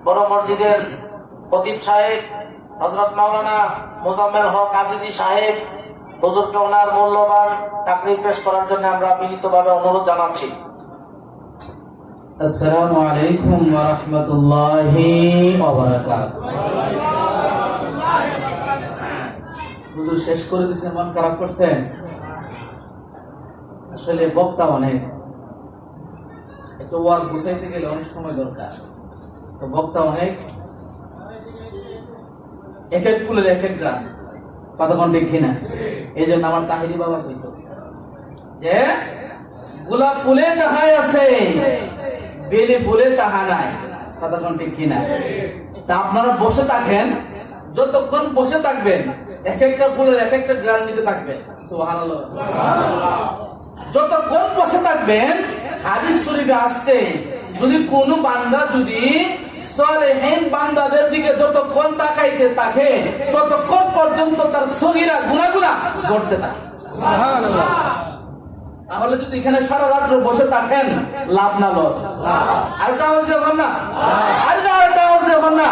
বড় মসজিদের খতিব সাহেব হযরত মাওলানা মোজাম্মেল হক আজিজি সাহেব হুজুরকে ওনার মূল্যবান তাকরীর পেশ করার জন্য আমরা বিনীতভাবে অনুরোধ জানাচ্ছি। আসসালামু আলাইকুম ওয়া রাহমাতুল্লাহি ওয়া বারাকাতুহু। হুজুর শেষ করে দিয়েছেন, মন খারাপ করছেন? আসলে বক্তা অনেক, একটু ওয়াজ গুছাইতে গেলে অনেক সময় দরকার, তো বক্তা অনেক, এক এক ফুলের এক এক গান, কতক্ষণ ঠিক কিনা? এই জন্য আমার তাহিরি বাবা কইত যে গোলাপ ফুলে যাহাই আছে বেলি ফুলে তাহা নাই, কতক্ষণ ঠিক কিনা? তা আপনারা বসে থাকেন, যতক্ষণ বসে থাকবেন এক একটা ফুলের এক একটা গান নিতে থাকবেন। সুবহানাল্লাহ। যতক্ষণ বসে থাকবেন, হাদিস শরীফে আসছে যদি কোনো বান্দা যদি সালেহীন বান্দাদের দিকে যতক্ষণ তাকাইতে থাকে ততক্ষণ পর্যন্ত তার সগীরা গুনাহগুলো ঝরতে থাকে। সুবহানাল্লাহ। তাহলে যদি এখানে সারা রাত বসে থাকেন লাভ না লস? আর আওয়াজ দেবেন না, আর আওয়াজ দেবেন না।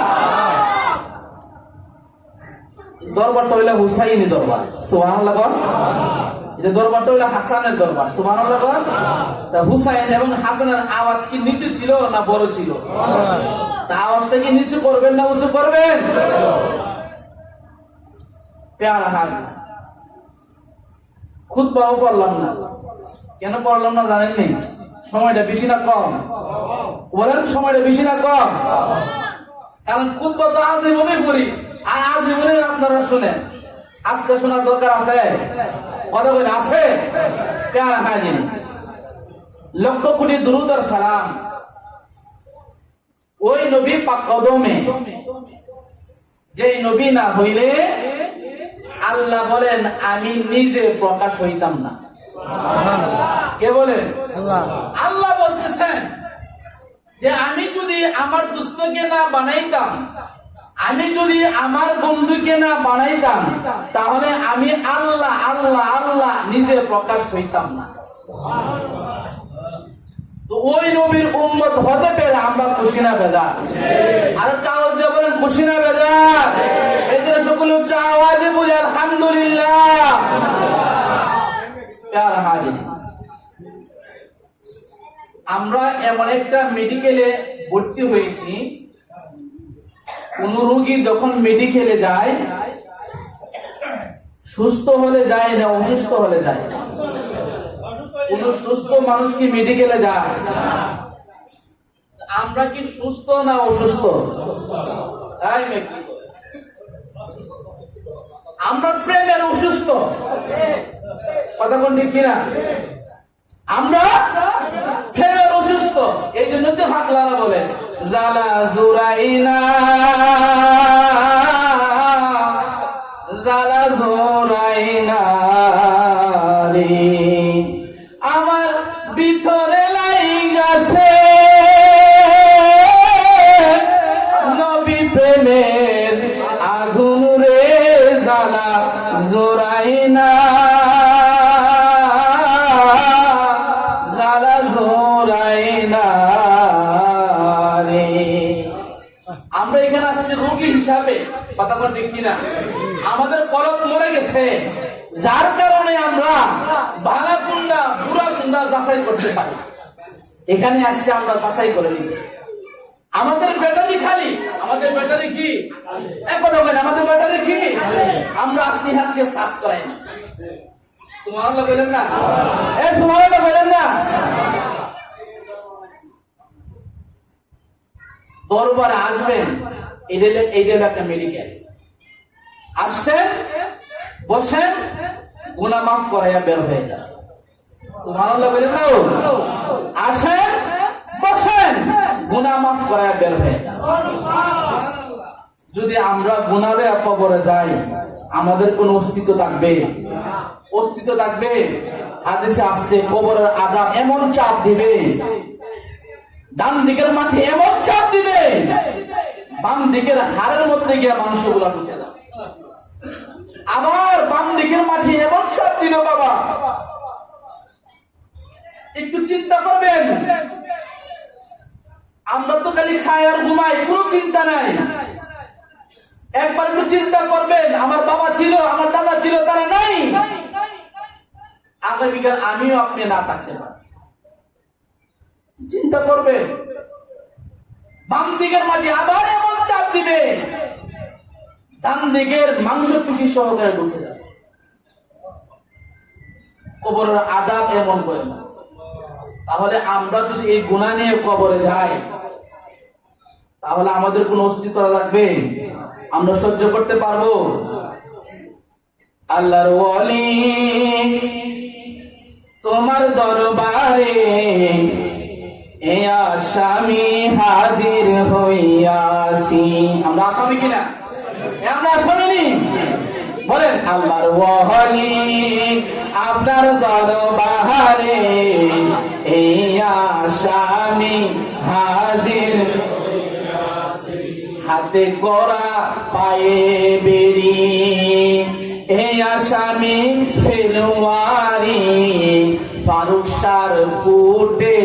দরবারটা হইলো হুসাইনি দরবার। সুবহানাল্লাহ। এটা দরবারটা হইলো হাসানের দরবার। সুবহানাল্লাহ। তা হুসাইন এবং হাসানের আওয়াজ কি নিচু ছিল না বড় ছিল? তা আওয়াজটা কি নিচু করবেন না উঁচু করবেন? প্যারা হাল খুতবাও পড়লাম না। কেন পড়লাম না জানেননি? সময়টা বেশি না কম? বলেন, সময়টা বেশি না কম? কারণ খুতবা তো আজীবনই করি, আর আজীবনই আপনারা শুনেন। আজকে শোনার দরকার আছে? কথা বলে আছে? প্যারা হাজির, লক্ষ কোটি দুরূদ আর সালাম ওই নবী পাক কদমে, যেই নবী না হইলে আল্লাহ বলেন আমি নিজে প্রকাশ হইতাম না। কে বলেন? আল্লাহ বলতেছেন যে আমি যদি আমার দুস্থকে না বানাইতাম, আমি যদি আমার বন্ধুকে না বানাইতাম, তাহলে আমি আল্লাহ আল্লাহ আল্লাহ নিজে প্রকাশ হইতাম না। তো ওই নবীর উম্মত হতে পেরে আমরা খুশি না বেজার? আর একটা আওয়াজ দিয়ে বলেন খুশি না বেজার? এই যে সকল উচ্চ আওয়াজে বলি আলহামদুলিল্লাহ। প্যারা হাজির, আমরা এমন একটা মেডিকেলে ভর্তি হয়েছি, কোন রোগী যখন মেডিকেলে যায় সুস্থ হলে যায় না অসুস্থ হলে যায়? কোন সুস্থ মানুষ কি মেডিকেলে যায়? আমরা কি সুস্থ না অসুস্থ? তাই নাকি? আমরা প্রেমের অসুস্থ, কথা কোন ঠিক কিনা? আমরা প্রেমের অসুস্থ। এই জন্য তো হাকলারা বলে জালা জুরাইনা জালা জুরাইনা রে, আমার ভিতরে লাইগাছে নবী প্রেমের আগুন রে, জালা জুরাইনা জালা জুরাইনা রে। আমরা এখানে আসলে রোগী হিসাবে, কথা বল ঠিক কিনা? আমাদের কলম মরে গেছে, যার কারণে আমরা ভালো কোনটা বুড়া কোনটা যাচাই করতে পারি। এখানে আসছে আমরা যাচাই করে নিই। আমাদের ব্যাটারি খালি, আমাদের ব্যাটারি কি? এক কথা বলেন, আমাদের ব্যাটারি কি? আমরা আস্তি হাতকে চার্জ করাই না। সুবহানাল্লাহ বলেন না? সুবহানাল্লাহ বলেন না? দরবারে আসবেন, এইটা একটা মেডিকেল। আসছেন, বসেন, গুনাহ মাফ করাইয়া বের হয়ে যান। সুবহানাল্লাহ বলেন না? আসেন, বসেন, গুনাহ মাফ করাইয়া বের হয়ে যান। যদি আমরা গুনাহে কবরে যাই, আমাদের কোন অস্তিত্ব থাকবে? অস্তিত্ব থাকবে? হাদিসে আসছে কবরের আযাব এমন চাপ দিবে, ডান দিকের মাটি এমন চাপ দিবে, বাম দিকের হাড়ের মধ্যে গিয়ে মাংসগুলা ঢুকে যাবে। আবার বাম দিকের মাটি এমন চাপ দিল বাবা, একটু চিন্তা করবেন। আমরা তো খালি খাই আর ঘুমাই, কোনো চিন্তা নাই। একবার একটু চিন্তা করবেন, আমার বাবা ছিল, আমার দাদা ছিল, তারা নাই, আগামীকাল আমিও আপনি না থাকতে পারি। চিন্তা করবেন, বাম দিকের মাটি আবার এমন চাপ দিবে, ডান দিকের মাংস পেশি সহকারে ঢুকে যাবে। কবরের আযাব এমন ভয়ানক। তাহলে আমরা যদি এই গুনাহ নিয়ে কবরে যাই, তাহলে আমাদের কোনো অস্তিত্ব থাকবে? আমরা সহ্য করতে পারবো? আল্লাহর ওয়ালি তোমার দরবারে এ আসামি হাজির হইয়াছি। আমরা আসামি কিনা? আমরা আসামি নি? বলেন, আল্লাহর ওয়ালি আপনার দরবারে এই আসামি হাজির, হাতে করা পায়ে বেরি এই আসামি ফেলুয়ারি ফারুক সার কুটে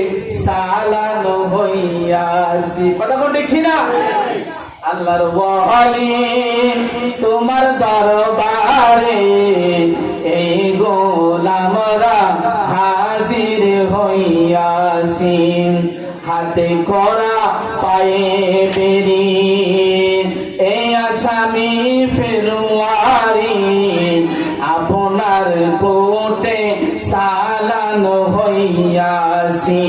সালানো হইয়াছি। কথা বল ঠিক না? আল্লাহর ওয়ালি তোমার দরবারে এই গোলামরা হাজির হইয়াছি, হাতে করা পায়ে বেরি এই আসামি ফেরুয়ারি আপনার কোটে সালানো হইয়াছি।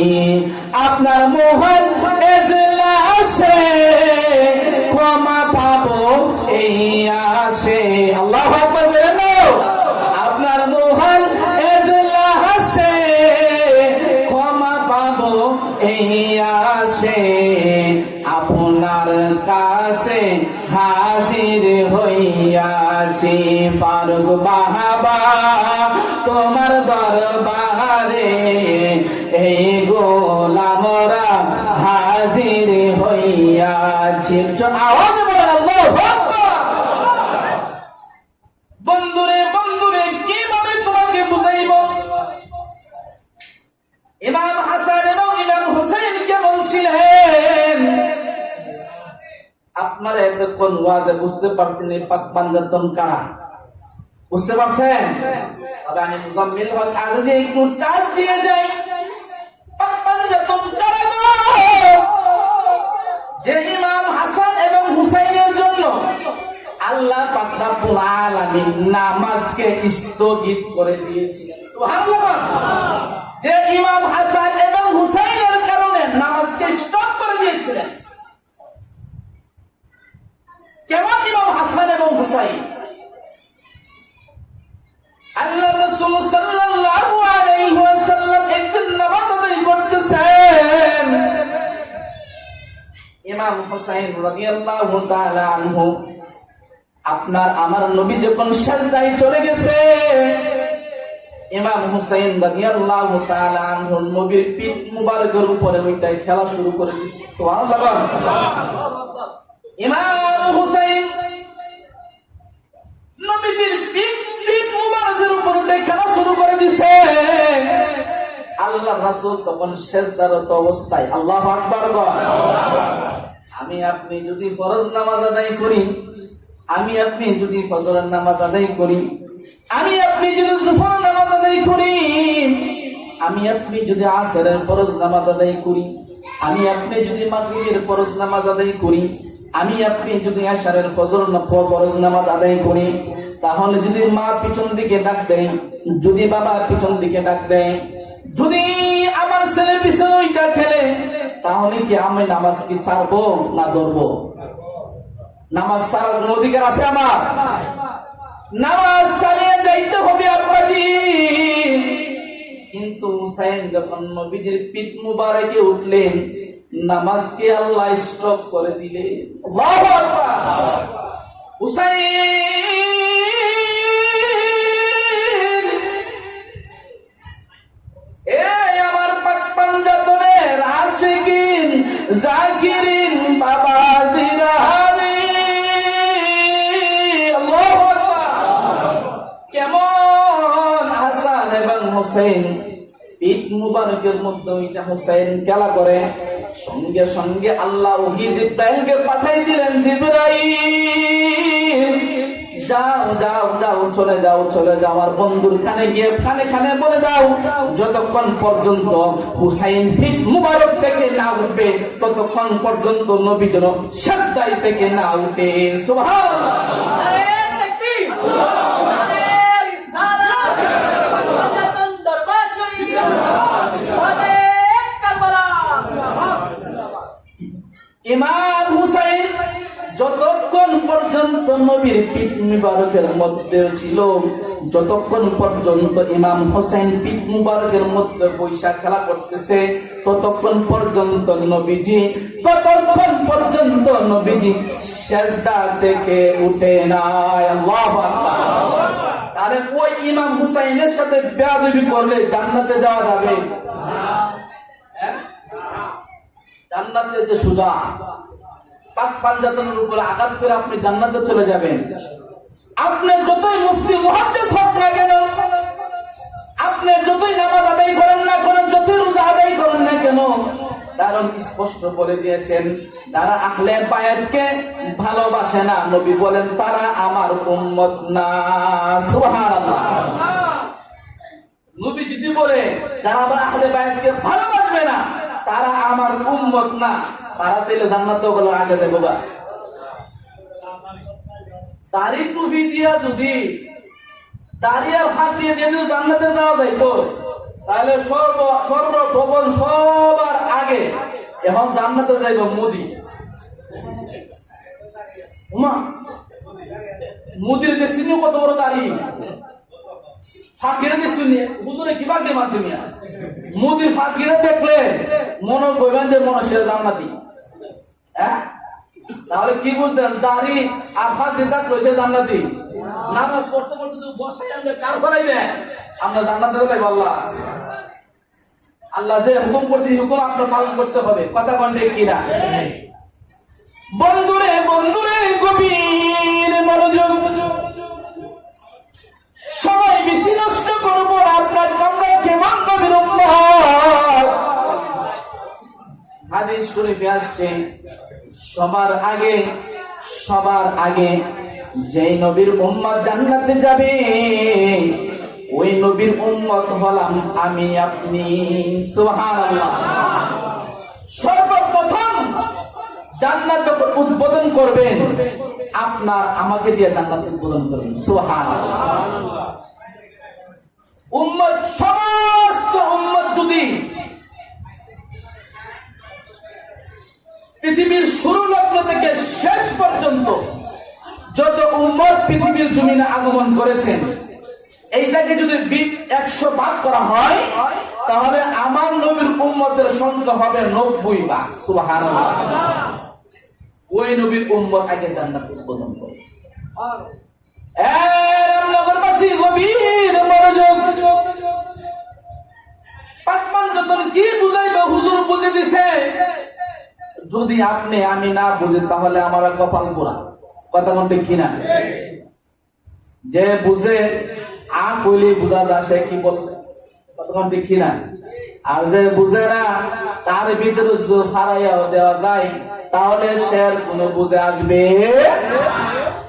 আপনার মোহন এজলাসে ক্ষমা পাবো এই আসে। আল্লাহু আকবার বলেন। আপনার মোহন এজলাসে ক্ষমা পাবো এই আসে, আপনার কাছে হাজির হইয়াছি। ফারুক বাহাবা তোমার দরবারে এই গোলামরা হাজির হইয়াছি। আওয়াজ বলেন আল্লাহু আকবার। বন্ধুরে বন্ধুরে কিভাবে তোমাকে বুঝাইব? ইমাম হাসান এবং ইমাম হুসাইন কেমন ছিলেন? আপনারা এতক্ষণ ওয়াজে বুঝতে পারছেন এই পাক পাঞ্জাতন কারা? বুঝতে পারছেন? তবে আমি মুজাম্মিল হক আজ একটু টাচ দিয়ে যাই। পাক পাঞ্জাতন কারা গো? যে ইমাম হাসান এবং হুসাইনের জন্য আল্লাহ পাক রব্বুল আলামিন নামাজকে স্থগিত করে দিয়েছিলেন। সুবহানাল্লাহ। যে ইমাম হাসান এবং হুসাইনের কারণে নামাজকে স্টপ করে দিয়েছিলেন। কেমন ইমাম হাসান এবং হুসাইন? আল্লাহ রাসূল সাল্লাল্লাহু আলাইহি ওয়াসাল্লাম একদিন নামাজ আদায় করতেছেন। ইমাম হুসাইন রাদিয়াল্লাহু তাআলা আনহু, আপনার আমার নবী যখন সিজদায় চলে গেছে, ইমাম হুসাইন রাদিয়াল্লাহু তাআলা আনহু নবীর পিঠ মুবারকের উপরে ওইটাই খেলা শুরু করে দিয়েছে। সুবহানাল্লাহ। ইমাম হুসাইন নবীজির পিঠ মুবারকের উপর ওইটাই খেলা শুরু করে দিয়েছে। আল্লাহর রাসূল তখন সিজদারত অবস্থায়। আল্লাহু আকবার বল। আমি আপনি যদি ফরজ নামাজ আদায় করি, আমি আপনি যদি ফজরের নামাজ আদায় করি, আমি আপনি যদি জোহর নামাজ আদায় করি, আমি আপনি যদি আসরের ফরজ নামাজ আদায় করি, আমি আপনি যদি মাগরিবের ফরজ নামাজ আদায় করি, আমি আপনি যদি আসরের ফরজ নামাজ আদায় করি, তাহলে যদি মা পিছন দিকে ডাক দেয়, যদি বাবা পিছন দিকে ডাক দেয়, যদি আমার ছেলে পিছনে ওইটা খেলে, তাহলে কি আমি নামাজ কি ছাড়বো না ধরবো? নামাজ ছাড়ার কোন অধিকার আছে আমার? নামাজ চালিয়ে যাইতে হবে আব্বাজি। কিন্তু হুসাইন যখন নবীজির পিঠ মুবারকে উঠলেন, নামাজকে আল্লাহ স্টপ করে দিলেন। আল্লাহু আকবার। হুসাইন, এই আমার পাক পাঞ্জাতনের আশিকিন জাকিরিন বাবা জিরাহানি, আল্লাহু আকবার। কেমন হাসান এবং হুসাইন পিঠ মুবারকের মধ্যে ওইটা হুসাইন খেলা করে, সঙ্গে সঙ্গে আল্লাহ ওহী জিবরাইলকে পাঠাই দিলেন, জিবরাইল যাও যাও যাও, চলে যাও চলে যাও, আমার বন্ধুর খানে গিয়ে খানে খানে বলে দাও, যতক্ষণ পর্যন্ত হুসাইন ফিট মুবারক থেকে না উঠবে ততক্ষণ পর্যন্ত নবী যেন সিজদায় থেকে না উঠে। সুবহানাল্লাহ। ইমাম হুসাইন যতক্ষণ পর্যন্ত নবীর পিঠ মুবারকের মধ্যে ছিল, যতক্ষণ পর্যন্ত ইমাম হুসাইন পিঠ মুবারকের মধ্যে বৈশা খেলা করতেছে, ততক্ষণ পর্যন্ত নবীজি সিজদা থেকে উঠে নাই। আল্লাহু আকবার। আরে ওই ইমাম হুসাইনের সাথে বেয়াদবি করলে জান্নাতে যাওয়া যাবে? জান্নাতে যে সোজা পাক পাঞ্জাতনের উপরে আঘাত করে আপনি জান্নাতে চলে যাবেন। আপনি যতই মুফতি মুহাদ্দিস হন না কেন, আপনি যতই নামাজ আদায় করেন না করেন, যতই রোজা আদায় করেন না কেন, কারণ স্পষ্ট বলে দিয়েছেন যারা আহলে বায়াতকে ভালোবাসে না, নবী বলেন তারা আমার উম্মত না। সুবহানাল্লাহ। নবী যদি বলে যারা আমার আহলে বায়াতকে ভালোবাসবে না তারা আমার উম্মত না, তারা তাহলে জান্নাতে গেল আগে দেবো বা তারিখ টুপি দিয়া যদি দাঁড়িয়ে ফাঁক দিয়ে দিয়ে যদি জান্নাতে যাওয়া যাইতো, তাহলে সর্বপ্রথম সবার আগে এখন জান্নাতে যাইব মোদি। মোদির দেখছি কত বড় দাড়ি, ফাঁকিরে দেখছি হুজুরে কি ফাঁকি মারছে মিয়া। মোদির ফাঁকিরে দেখলে মনে করবেন যে মনে সে জান্নাতি। হ্যাঁ, তাহলে কি বলতেন? দাড়ি আর ফাঁকি থাকলো সে জান্নাতি। নামাজ পড়তে পড়তে যদি বসাই আমরা কার করাইবে, আমরা জান্নাতে যাইব। আল্লাহ যে হুকুম করছে হুকুম আপনার পালন করতে হবে। কথা কন্টে কিনা? বন্ধুরে বন্ধুরে গভীর মনোযোগ, সবাই বেশি নষ্ট করবো আপনার আমরা কেমন নবীর উম্মত। হাদিস শরীফে আসছে সবার আগে যেই নবীর উম্মত জান্নাতে যাবে ওই নবীর উম্মত হলাম আমি আপনি। সুবহানাল্লাহ। সর্বপ্রথম জান্নাত উদ্বোধন করবেন আপনার আমাকে দিয়ে জান্নাত উদ্বোধন করবেন। সুবহানাল্লাহ। উম্মত সমস্ত উম্মত যদি পৃথিবীর শুরু লগ্ন থেকে শেষ পর্যন্ত যত উম্মত পৃথিবীর জমিনে আগমন করেছেন এইটাকে যদি 100 ভাগ করা হয় তাহলে আমার নবীর উম্মতের সংখ্যা হবে 90 ভাগ। সুবহানাল্লাহ। ওই নবীর উম্মত আগে জান্নাত উদ্বোধন করে। রামনগরবাসী গভীর মনোযোগ, পাকমান যতন কি বুঝাইবে হুজুর বুঝে দিছে, যদি আপনি আমি না বুঝি তাহলে আমার কপাল পোড়া। কথা বলতে কিনা? যে বুঝে আ কইলে বুঝা যায় সে কি বলবে। কথা বলতে কিনা? আর যে বুঝে না তার ভিতরে যদি ফারাইয়া দেওয়া যায় তাহলে সে কোনো বুঝে আসবে।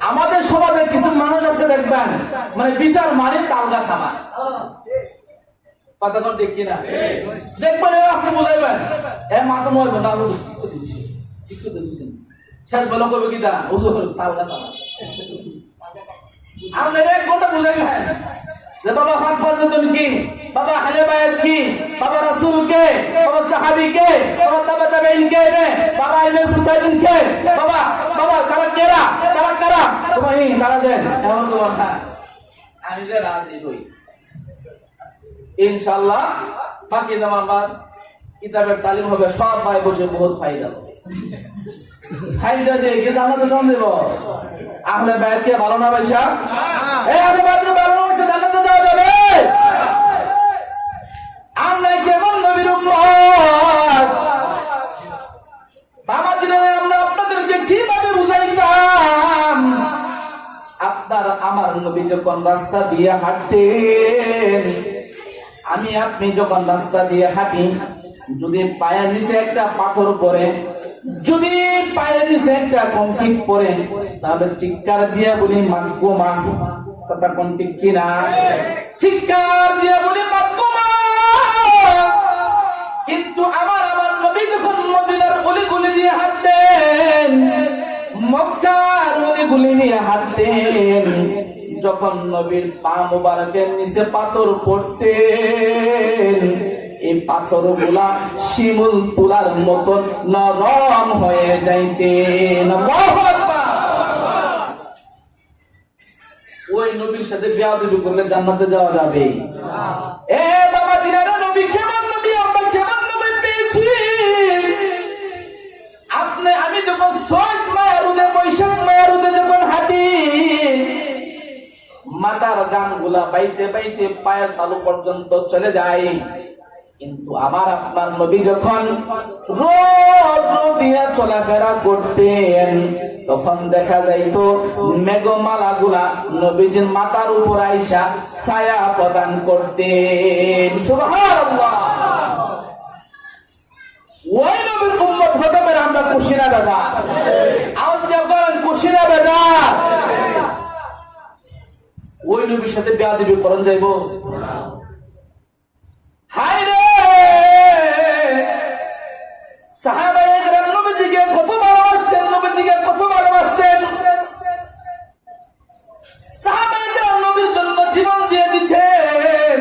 আমাদের সমাজে কিছু মানুষ আছে দেখবেন মানে বিশাল মানে তাল গাছ আমার। কথা বলতে কিনা? দেখবেন আপনি বুঝাইবেন মাথা নইব না শেষ বলো করবে কিনা তাল গাছ আমার। আপনার এক ঘন্টা বুঝাইবেন যে বাবা হাত পর্যন্ত কি, বাবা আহলে বায়াত কি, বাবা রাসূল কে, বাবা সাহাবী কে, বাবা তাবা তাবেঈন কে, বাবা ইলমে মুস্তাহিদিন কে, বাবা তারা কেরা তারা তোমাই তারা যে এমন তো কথা। আমি যে রাজি হই ইনশাআল্লাহ বাকি জামান বাদ কিতাবের তালিম হবে, সব ভাই বসে বহুত ফায়দা হবে। ফায়দা দিয়ে কি জান্নাতে জন দেব? আহলে বায়াত কে ভালো না ভাইসা? এই আহলে বায়াত কে ভালো না ভাইসা জান্নাতে যাওয়া যাবে? আমরা কেমন নবীর উম্মত বাবা দিনে আমরা আপনাদেরকে কিভাবে বুঝাইতাম? আপনার আমার নবী যখন রাস্তা দিয়ে হাঁটতেন, আমি আপনি যখন রাস্তা দিয়ে হাঁটি যদি পায়ের নিচে একটা পাথর পড়ে, যদি পায়ের নিচে একটা কংক্রিট পড়ে, তাহলে চিৎকার দিয়ে বলি মাগো মা। কথা কোন ঠিক কিনা? চিৎকার দিয়ে বলি মাগো মা। কিন্তু আমার নবী যখন মদিনার গলি দিয়ে হাঁটতেন, মক্কার গলি দিয়ে হাঁটতেন, যখন নবীর পা মুবারকের নিচে পাথর পড়তেন, এই পাথর গুলা শিমুল তুলার মতন নরম হয়ে যাইতেন। আল্লাহু আকবার। ওই নবীর সাথে বেয়াদবি করলে জান্নাতে যাওয়া যাবে? এ বাবা দিনারা, নবী কেমন নবী, আমরা কেমন নবী পেয়েছি। আপনি আমি যখন সৈয়দ মায়ারুদে, বৈশাখ মায়ারুদে যখন হাঁটি, মাথার গান গুলা বাইতে বাইতে পায়ের তালু পর্যন্ত চলে যায়। কিন্তু আমার আপনার নবী যখন রোদ দিয়া চলাফেরা করতেন, তখন দেখা যাইতো মেঘমালা গুলা নবীজির মাথার উপর আইসা ছায়া প্রদান করতেন। সুবহানাল্লাহ। ওই নবীর উম্মত হতে পারে আমরা খুশি না দাদা? আওয়াজ দিয়ে বলেন খুশি না দাদা? ওই নবীর সাথে বেয়াদবি করন যাইব? হায় রে, সাহাবায়ে কেরাম নবীজিকে কত ভালোবাসতেন, নবীজিকে কত ভালোবাসতেন। সাহাবায়ে কেরাম নবীর জন্য জীবন দিয়ে দিতেন।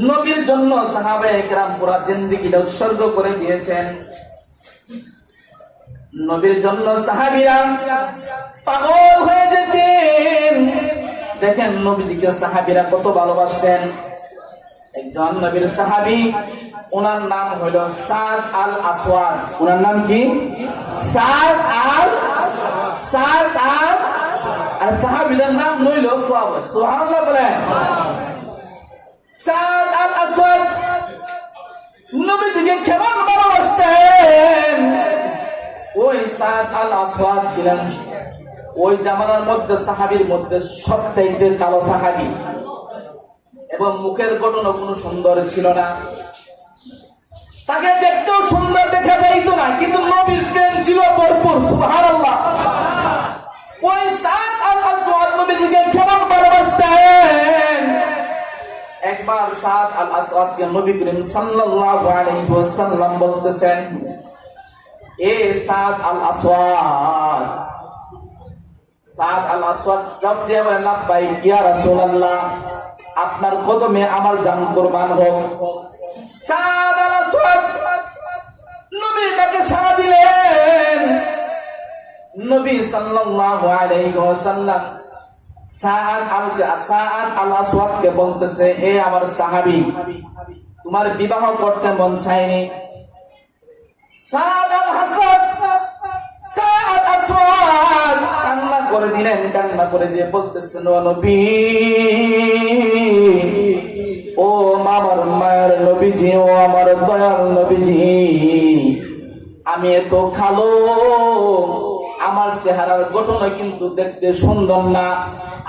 নবীর জন্য সাহাবায়ে কেরাম পুরা জিন্দেগিটা উৎসর্গ করে দিয়েছেন। নবীর জন্য সাহাবীরা পাগল হয়ে যেতেন। দেখেন নবীজিকে সাহাবীরা কত ভালোবাসতেন। একজন নবীর সাহাবী, ওনার নাম হইল সাদ আল আসওয়াদ। ওনার নাম কি? সাদ আল আর সাহাবীদের নাম হইল সুবহানাল্লাহ বলেন। সাদ আল আসওয়াদ নবীজিকে কেমন ভালোবাসতেন। ওই সাদ আল আসওয়াদ ছিলেন ওই জামানার মধ্যে সাহাবীর মধ্যে সবচাইতে কালো সাহাবী, এবং মুখের গঠন কোনো সুন্দর ছিল না। তাকে দেখতেও সুন্দর দেখা যাইতো না, কিন্তু নবীর প্রেম ছিল ভরপুর। সুবহানাল্লাহ। ওই সাদ আল আসওয়াদ নবীজিকে কেমন ভালোবাসতেন। একবার সাদ আল আসওয়াদকে নবী করিম সাল্লাল্লাহু আলাইহি ওয়াসাল্লাম বলতেছেন, এ সাদ আল আসওয়াদ। সাদ আল আসওয়াদ জবাব দিয়ে বলেন, লাব্বাইক ইয়া রাসূলুল্লাহ, আপনার কদমে আমার জান কুরবান হোক। সাদ আল আসওয়াদ নবীর ডাকে সাড়া দিলেন। নবী সাল্লাল্লাহু আলাইহি ওয়াসাল্লাম সাদ আল আসওয়াদকে বলতেছে, এ আমার সাহাবী, তোমার বিবাহ করতে মন চায়নি? সাদ আল আসওয়াদ কান্না করে দিলেন। কান্না করে দিয়ে বলতেছেন, ও নবী, ও আমার মায়ের নবীজি, ও আমার দয়াল নবীজি, আমি এত কালো, আমার চেহারার গঠন কিন্তু দেখতে সুন্দর না,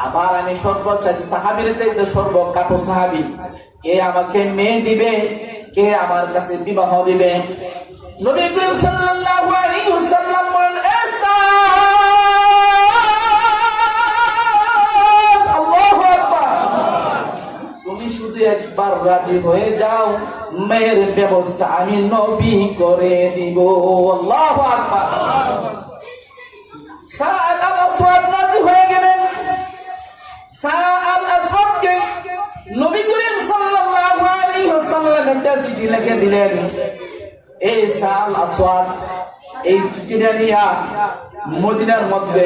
আবার আমি সর্বচাইতে সাহাবীর চাইতে সর্বকাটো সাহাবী। কে আমাকে মেয়ে দিবে? কে আমার কাছে বিবাহ দিবে? নবী করিম সাল্লাল্লাহু আলাইহি ওয়াসাল্লাম বলেন, এ সাদ, আল্লাহু আকবার, তুমি শুধু একবার রাজি হয়ে যাও, মেয়ের ব্যবস্থা আমি নবী করে দিব। আল্লাহু আকবার। সাদ আল আসওয়াদ রাজি হয়ে গেলেন। সাদ আল আসওয়াদকে নবী করিম সাল্লাল্লাহু আলাইহি ওয়াসাল্লাম একটা চিঠি লিখে দিলেন। এই সাদ আল আসওয়াদ এই চিঠিটা নিয়ে মদিনার মধ্যে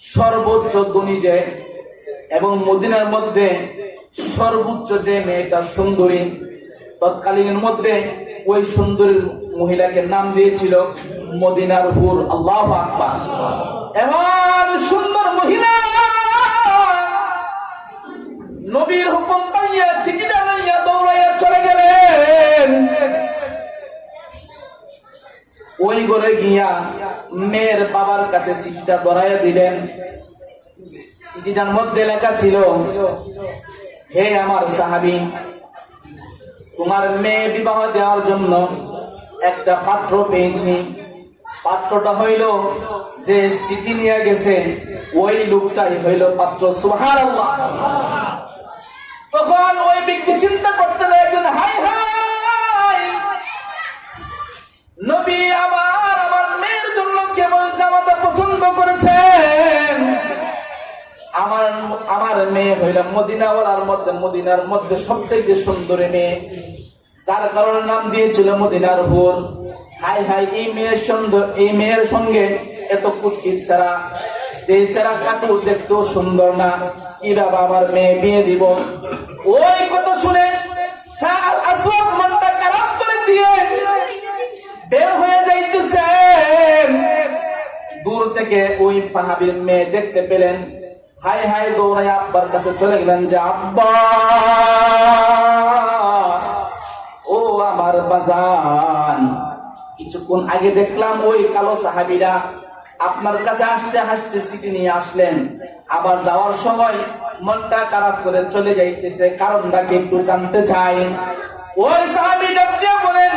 সর্বোচ্চ ধনী যে এবং মদিনার মধ্যে সর্বোচ্চ যে মেয়েটা সুন্দরী, তৎকালীন মধ্যে ওই সুন্দরী মহিলাকে নাম দিয়েছিল মদিনার হুর। আল্লাহু আকবার। এমন সুন্দর মহিলা নবীর হুকুম পাইয়া চিঠিটা লইয়া দৌড়াইয়া চলে গেলেন। ওই ঘরে গিয়া মেয়ের বাবার কাছে চিঠিটা ধরাইয়া দিলেন। চিঠিটার মধ্যে লেখা ছিল, হে আমার সাহাবী, তোমার মেয়ে বিবাহ দেওয়ার জন্য একটা পাত্র পেয়েছি। পাত্রটা হইল যে চিঠি নিয়ে গেছে ওই লোকটাই হইল পাত্র। সুবহানাল্লাহ। তখন ওই ব্যক্তি চিন্তা করতে লাগলেন, হাই হাই, নবী আমার মেয়ের জন্য কেবল জামাতা পছন্দ করেছেন। আমার মেয়ে হইল মদিনাওয়ালার মধ্যে, মদিনার মধ্যে সবথেকে সুন্দরী মেয়ে, যার কারণে নাম দিয়েছিল মদিনার হুর। হাই হাই, এই মেয়ের সঙ্গে এত কুচ্ছিত ছাড়া, যে ছাড়া কাটু দেখতেও সুন্দর না, কিভাবে আমার মেয়ে বিয়ে দিব? ওই কথা শুনে স্যার আসওয়াদ মনটা খারাপ করে দিয়ে বের হয়ে যাইতেছেন। দূর থেকে ওই সাহাবীর মেয়ে দেখতে পেলেন, হাই হাই দৌড়াই আব্বার কাছে চলে গেলেন যে আব্বা, ও আমার বাজান, কিছুক্ষণ আগে দেখলাম ওই কালো সাহাবীরা আপনার কাছে হাসতে হাসতে চিঠি নিয়ে আসলেন, আবার যাওয়ার সময় মনটা খারাপ করে চলে যাইতেছে, কারণটা কি একটু জানতে চাই? ওই সাহাবী ডাকতে বলেন,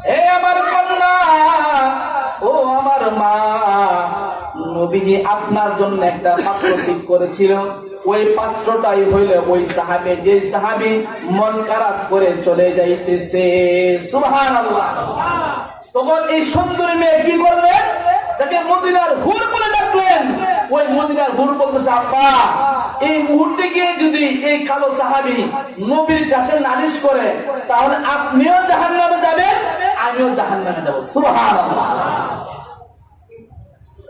হে আমার কন্যা, ও আমার মা, নবীজি আপনার জন্য একটা পাত্র ঠিক করেছিল, ওই পাত্রটাই হইল ওই সাহাবী, যে সাহাবী মন খারাপ করে চলে যাইতেছে। সুবহানাল্লাহ। তখন এই সুন্দরী মেয়ে কি করলেন? তাকে মদিনার হুর বলে ডাকলেন। ওই মদিনার হুর বলতেছে, আব্বা, এই মুহূর্তে গিয়ে যদি এই কালো সাহাবী নবীর কাছে নালিশ করে, তাহলে আপনিও জাহান্নামে যাবেন, আমিও জাহান্নামে যাব। সুবহানাল্লাহ।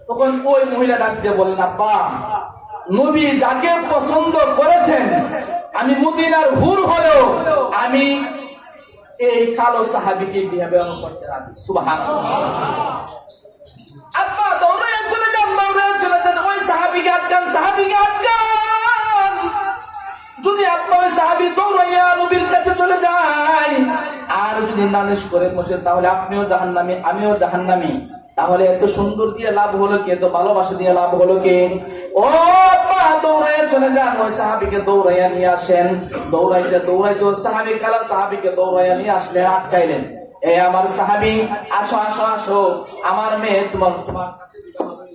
তখন ওই মহিলা ডাক দিয়ে বলেন, আব্বা, নবী যাকে পছন্দ করেছেন, আমি মদিনার হুর হলেও আমি এই কালো সাহাবীকে বিয়ে করতে রাজি। সুবহানাল্লাহ। আব্বা দৌড়ে চলে যান, ওই সাহাবীকে আটকান, সাহাবীকে আটকান। যদি আপনার ওই সাহাবী দৌড়াইয়া নবীর কাছে চলে যায় আর যদি নালিশ করে বসে, তাহলে আপনিও জাহান্নামী, আমিও জাহান্নামী। তাহলে এত সুন্দর দিয়ে লাভ হলো কি? এত ভালোবাসা দিয়ে লাভ হলো কি? ও আব্বা দৌড়াইয়া চলে যান, ওই সাহাবীকে দৌড়াইয়া নিয়ে আসেন। দৌড়াইতে দৌড়াইতে সাহাবী কালা সাহাবীকে দৌড়াইয়া নিয়ে আসলে আটকাইলেন। এ আমার সাহাবী, আসো আসো আসো, আমার মেয়ে তোমার কাছে বিবাহ হবে।